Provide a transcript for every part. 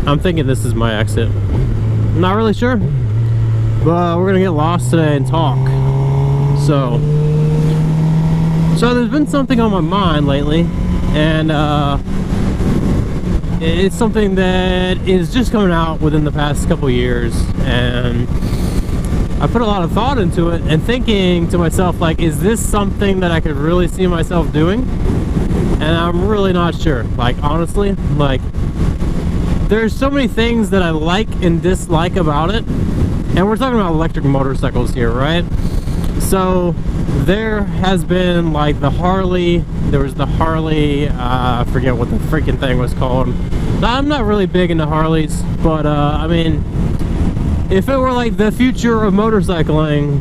I'm thinking this is my exit. I'm not really sure, but we're gonna get lost today and talk. So there's been something on my mind lately, and it's something that is just coming out within the past couple years, and I put a lot of thought into it and thinking to myself, like, is this something that I could really see myself doing? And I'm really not sure. Like, honestly, like, there's so many things that I like and dislike about it, and we're talking about electric motorcycles here, right? So there has been like the Harley, there was the Harley, I forget what the freaking thing was called. Now, I'm not really big into Harleys, but I mean, if it were like the future of motorcycling,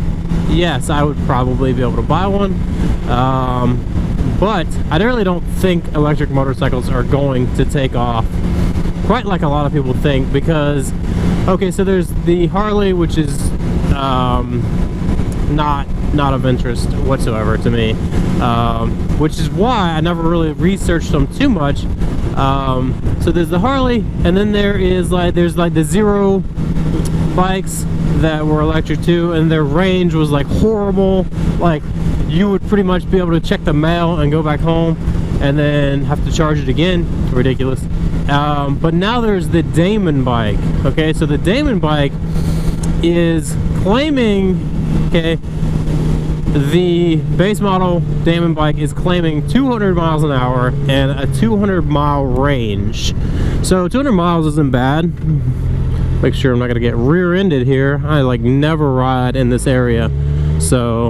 yes, I would probably be able to buy one. But I really don't think electric motorcycles are going to take off quite like a lot of people think, because, okay, so there's the Harley, which is not of interest whatsoever to me, which is why I never really researched them too much. So there's the Harley, and then there's like the Zero bikes that were electric too, and their range was like horrible. Like, you would pretty much be able to check the mail and go back home and then have to charge it again. Ridiculous. But now there's the Damon bike. Okay, so the Damon bike is claiming, okay, the base model Damon bike is claiming 200 miles an hour and a 200-mile range. So 200 miles isn't bad. Make sure I'm not gonna get rear-ended here. I like never ride in this area, so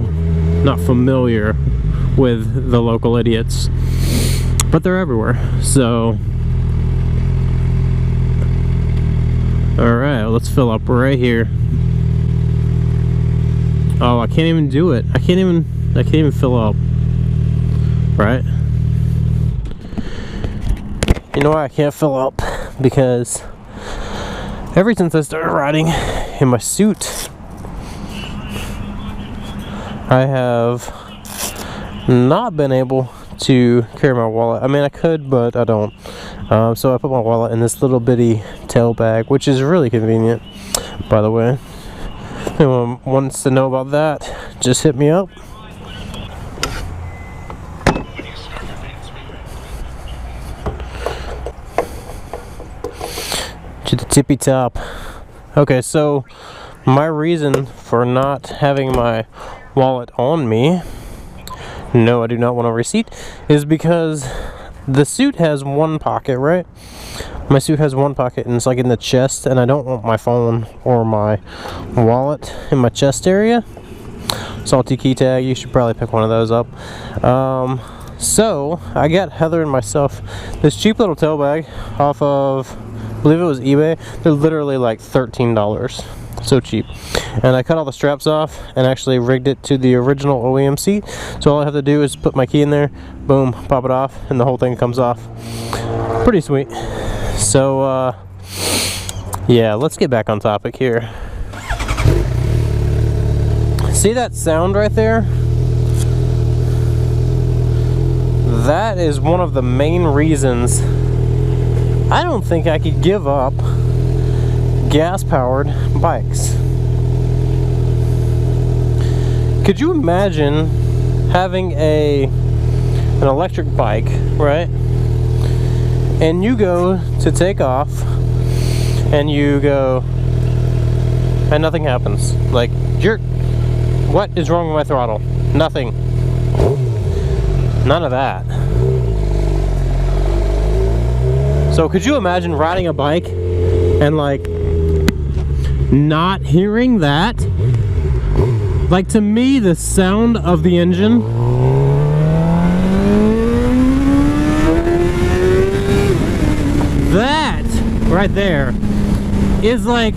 not familiar with the local idiots, but they're everywhere. So all right, let's fill up right here. Oh, I can't even do it. I can't even fill up. Right? You know why I can't fill up? Because ever since I started riding in my suit, I have not been able to carry my wallet. I mean, I could, but I don't. So I put my wallet in this little bitty tail bag, which is really convenient, by the way. If anyone wants to know about that, just hit me up. To the tippy top. Okay, so my reason for not having my wallet on me, no, I do not want a receipt, is because the suit has one pocket, right? My suit has one pocket, and it's like in the chest, and I don't want my phone or my wallet in my chest area. Salty key tag, you should probably pick one of those up. So I got Heather and myself this cheap little tail bag off of, I believe it was eBay. They're literally like $13, so cheap. And I cut all the straps off and actually rigged it to the original OEM seat. So all I have to do is put my key in there, boom, pop it off, and the whole thing comes off. Pretty sweet. So yeah, let's get back on topic here. See that sound right there? That is one of the main reasons I don't think I could give up gas-powered bikes. Could you imagine having an electric bike, right? And you go to take off, and you go, and nothing happens. Like, what is wrong with my throttle? Nothing. None of that. So could you imagine riding a bike and like not hearing that? Like, to me, the sound of the engine, that right there is like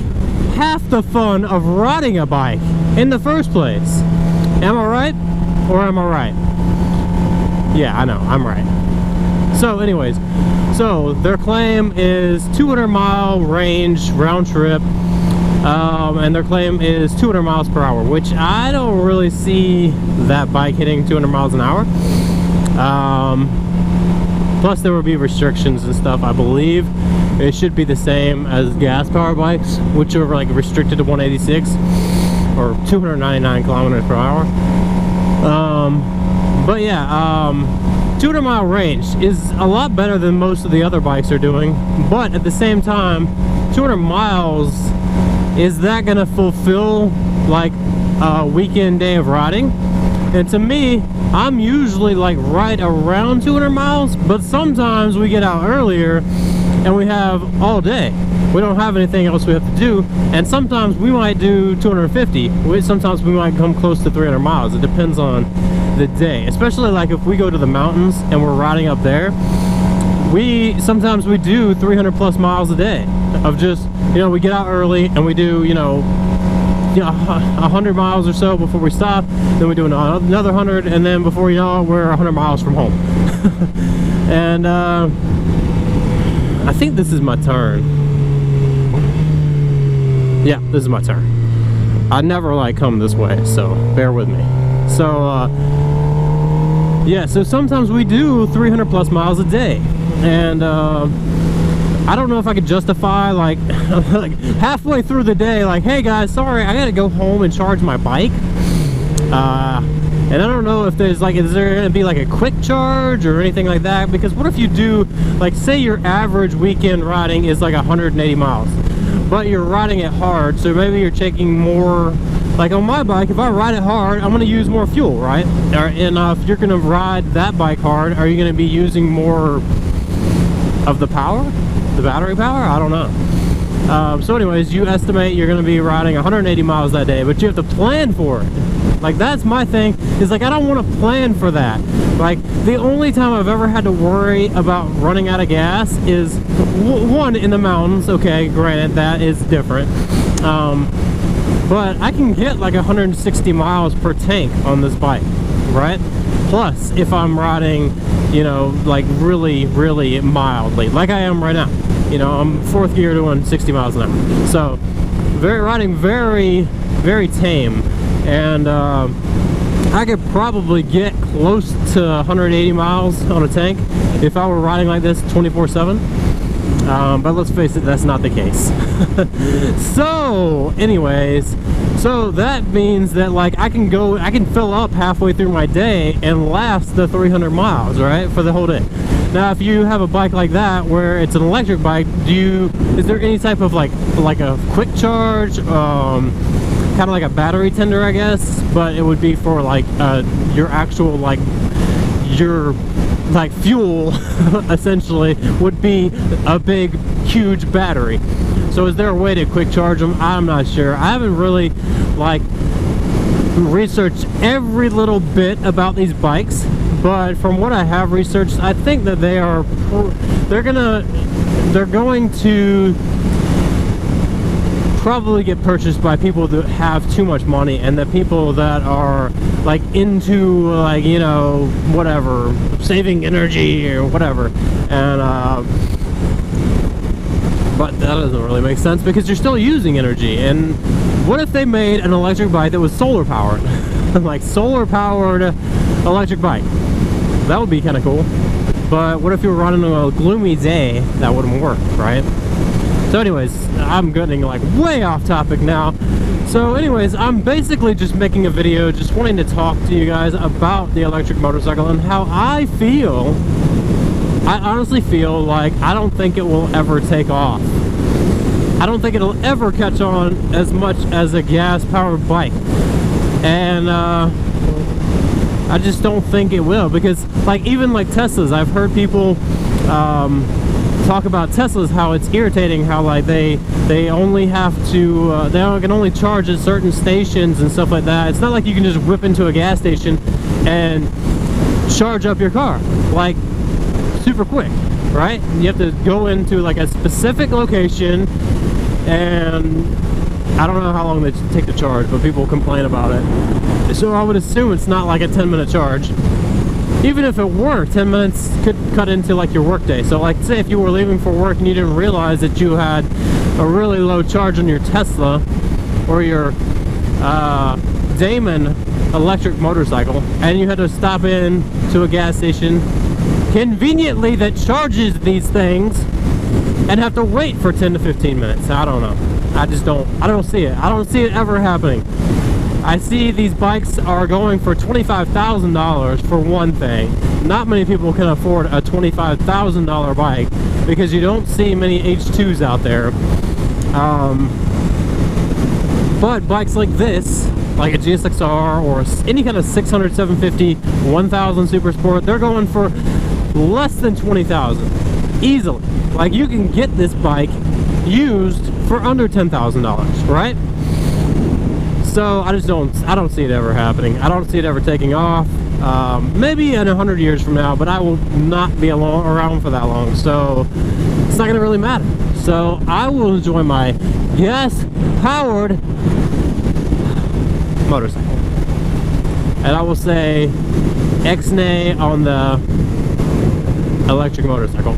half the fun of riding a bike in the first place. Am I right? Or am I right? Yeah, I know, I'm right. So anyways, so their claim is 200-mile range round trip, and their claim is 200 miles per hour, which I don't really see that bike hitting 200 miles an hour. Plus there will be restrictions and stuff, I believe. it should be the same as gas powered bikes, which are like restricted to 186 or 299 kilometers per hour. But yeah, 200 mile range is a lot better than most of the other bikes are doing, but at the same time, 200 miles, is that gonna fulfill like a weekend day of riding? And to me, I'm usually like right around 200 miles, but sometimes we get out earlier and we have all day. We don't have anything else we have to do, and sometimes we might do 250. Sometimes we might come close to 300 miles. It depends on the day, especially like if we go to the mountains and we're riding up there. Sometimes we do 300 plus miles a day of just, you know, we get out early and we do, you know, 100 miles or so before we stop, then we do another 100, and then before you know it, we're 100 miles from home. And I think this is my turn. Yeah, this is my turn. I never like come this way, so bear with me. So yeah, so sometimes we do 300 plus miles a day, and I don't know if I could justify like, like halfway through the day, like, hey guys, sorry, I gotta go home and charge my bike. And I don't know if there's like, is there gonna be like a quick charge or anything like that? Because what if you do, like, say your average weekend riding is like 180 miles, but you're riding it hard, so maybe you're taking more. Like on my bike, if I ride it hard, I'm gonna use more fuel, right? And if you're gonna ride that bike hard, are you gonna be using more of the power? The battery power? I don't know. So anyways, you estimate you're gonna be riding 180 miles that day, but you have to plan for it. Like, that's my thing, is like, I don't want to plan for that. Like, the only time I've ever had to worry about running out of gas is one, in the mountains. Okay, granted, that is different. But I can get like 160 miles per tank on this bike, right? Plus, if I'm riding, you know, like really, really mildly, like I am right now. You know, I'm fourth gear doing 60 miles an hour. So, riding very, very tame. And I could probably get close to 180 miles on a tank if I were riding like this 24/7. But let's face it, that's not the case. So anyways, so that means that like I can fill up halfway through my day and last the 300 miles, right, for the whole day. Now if you have a bike like that where it's an electric bike, is there any type of like a quick charge, kind of like a battery tender, I guess, but it would be for like your actual your fuel essentially would be a big huge battery. So is there a way to quick charge them? I'm not sure. I haven't really like researched every little bit about these bikes, but from what I have researched, I think that they're going to probably get purchased by people that have too much money, and the people that are like into like, you know, whatever, saving energy or whatever. And but that doesn't really make sense because you're still using energy. And what if they made an electric bike that was solar powered? Like solar powered electric bike, that would be kind of cool. But what if you were running on a gloomy day? That wouldn't work, right? So anyways, I'm getting like way off topic now. So anyways, I'm basically just making a video, just wanting to talk to you guys about the electric motorcycle and how I feel. I honestly feel like I don't think it will ever take off. I don't think it'll ever catch on as much as a gas-powered bike. And I just don't think it will, because like even like Teslas, I've heard people talk about Teslas, how it's irritating, how like they only have to they can only charge at certain stations and stuff like that. It's not like you can just whip into a gas station and charge up your car like super quick, right? You have to go into like a specific location, and I don't know how long they take to charge, but people complain about it. So I would assume it's not like a 10-minute charge. Even if it were, 10 minutes could cut into like your work day. So like say if you were leaving for work and you didn't realize that you had a really low charge on your Tesla or your Damon electric motorcycle, and you had to stop in to a gas station conveniently that charges these things, and have to wait for 10 to 15 minutes. I don't know. I don't see it. I don't see it ever happening. I see these bikes are going for $25,000 for one thing. Not many people can afford a $25,000 bike because you don't see many H2s out there. But bikes like this, like a gsxr or any kind of 600, 750, 1000 Super Sport, they're going for less than $20,000 easily. Like, you can get this bike used for under $10,000, right? So I don't see it ever happening. I don't see it ever taking off. Maybe in 100 years from now, but I will not be around for that long, so it's not gonna really matter. So I will enjoy my gas-powered motorcycle, and I will say X-nay on the electric motorcycle.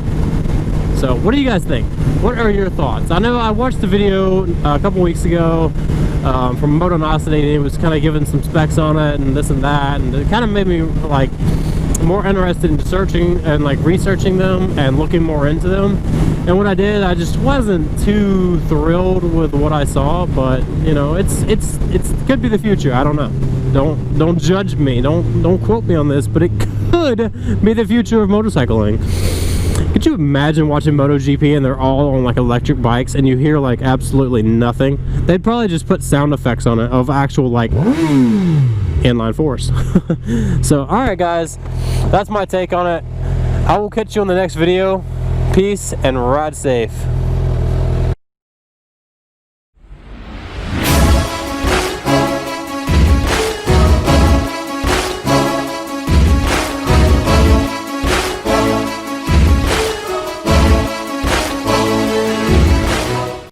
So what do you guys think? What are your thoughts? I know I watched the video a couple weeks ago from Motovlog. It was kind of giving some specs on it and this and that, and it kind of made me like more interested in searching and like researching them and looking more into them. And when I did, I just wasn't too thrilled with what I saw. But you know, it could be the future. I don't know. Don't judge me. Don't quote me on this, but it could be the future of motorcycling. Could you imagine watching MotoGP and they're all on like electric bikes and you hear like absolutely nothing? They'd probably just put sound effects on it of actual like inline force. So alright guys, that's my take on it. I will catch you on the next video. Peace and ride safe.